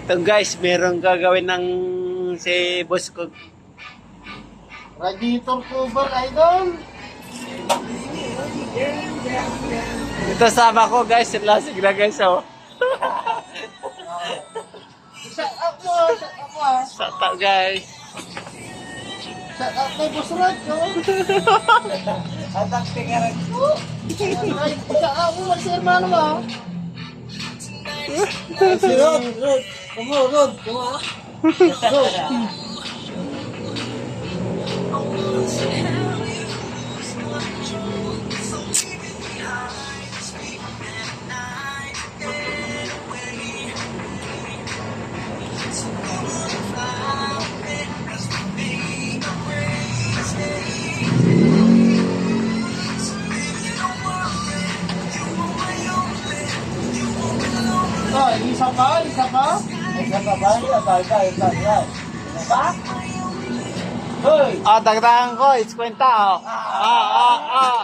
Ito guys, meron gagawin ng si boss ko. Radiator cover, idol. Ito sama ko guys, lasig na guys oh. Shut up mo, Sata guys. Shut up kay Boss Rod, no? Atak tingaran ko. Shut up mo, magsi-hermano mo. Si Rod. Rod. Rod. Oh, isa pa? Isa pa ba? Isa. Ba? Hoy! Ah, dagdagan ko, it's kwenta oh. Ah.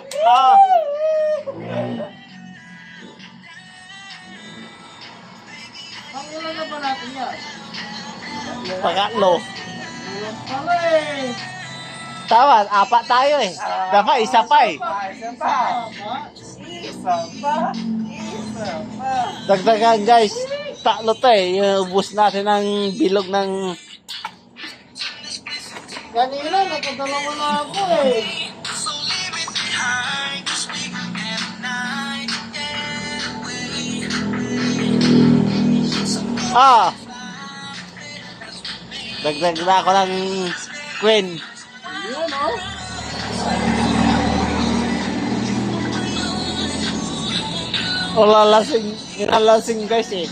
Ang ilan na ba natin yan? Pangatlo. Ayan pala eh. Tama, apat tayo eh. Dapat isa pa eh. Isa pa. Dagdagan guys. Tatlo to eh. Yung ubus natin ng bilog ng... Kanina, nakadalawa na ako eh. Ah! Dagdag na ako ng queen. Yun oh. O lalasing guys eh.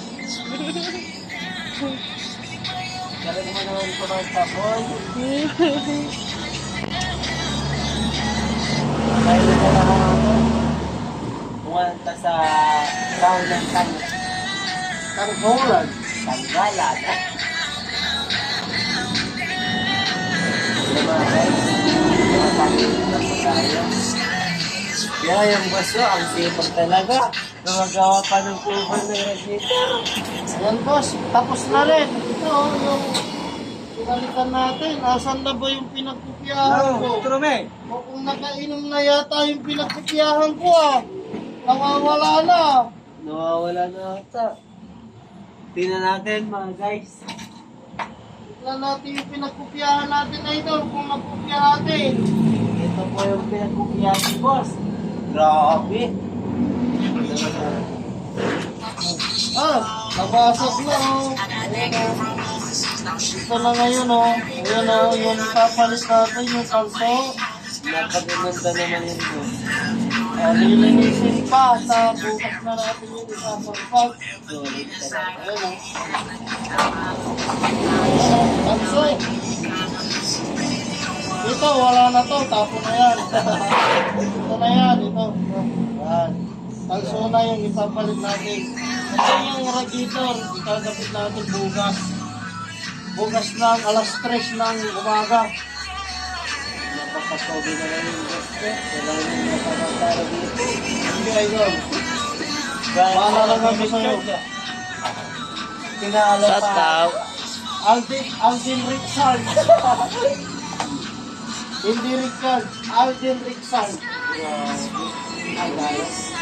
Galing mo naman ko ng sabon. Kaya na lang ako. Pumunta sa ground ng Tanggolan. Tanggalan. Mga guys, na po tayo. Kaya yung baso, ang sipag talaga. Gumagawa pa ng cover ng radiator. Ayan boss, tapos na rin. Ito oh, yung pinalitan natin. Asan na ba yung pinagkupiyahan ko? Trume. O kung nakainom na yata yung pinagkupiyahan ko ah. Nawawala na. Nawawala na ata. Tingnan natin mga guys. Tignan natin yung pinagkupiyahan natin idol kung nakupiya natin. Ito po yung pinagkukiyan ni boss. Grabe. Ah, nabasag na oh. Ayan oh. Ito na ngayon oh. Ayan oh, yung papalit natin yung kalso. Napaganda naman yun boss. Lilinisin pa sa bukas na natin yung isasagpag. Solid talaga. Ayan oh. Ayan oh, kalso. Ito, wala na to. Tapo na yan. Ito na yan. Ito. Yan. Kalso na yung ipapalit natin. Ito yung radiator. Ikagapit natin bukas. Bukas ng alas 3 ng umaga. Napakasobi na lang yung boss ko. Kailangan yung napakatara dito. Hindi, idol. Bahala lang kami sa'yo. Tinaalam pa. Sataw. Alvin Richard. Hindi Richard. Alvin Richard. Hi guys.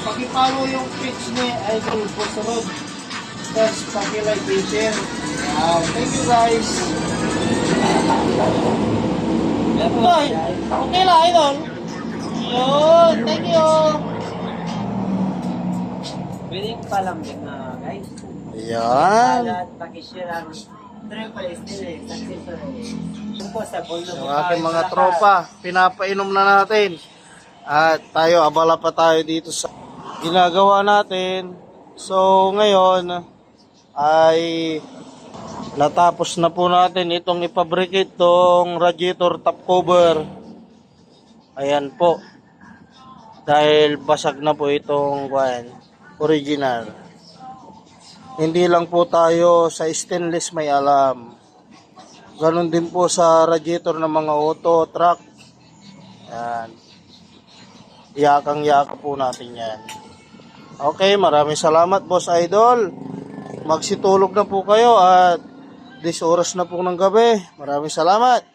Pakipalo yung pitch ni Idol Boss Rod. Tapos pakilike and share. Thank you guys. Ay, okay lang Idol. Yun, thank you. Pwede ko palang din na guys. Ayan. At pakishare ang triple still successful. Yung po sa Bulno. Yung aking mga tropa, pinapainom na natin. At tayo, abala pa tayo dito sa ginagawa natin. So, ngayon ay natapos na po natin itong ipabricate tong radiator top cover. Ayan po. Dahil basag na po itong original. Hindi lang po tayo sa stainless may alam. Ganon din po sa radiator ng mga auto, truck. Yan. Yakang-yaka po natin yan. Okay, maraming salamat Boss Idol. magsitulog na po kayo at 10 oras na po ng gabi. Maraming salamat.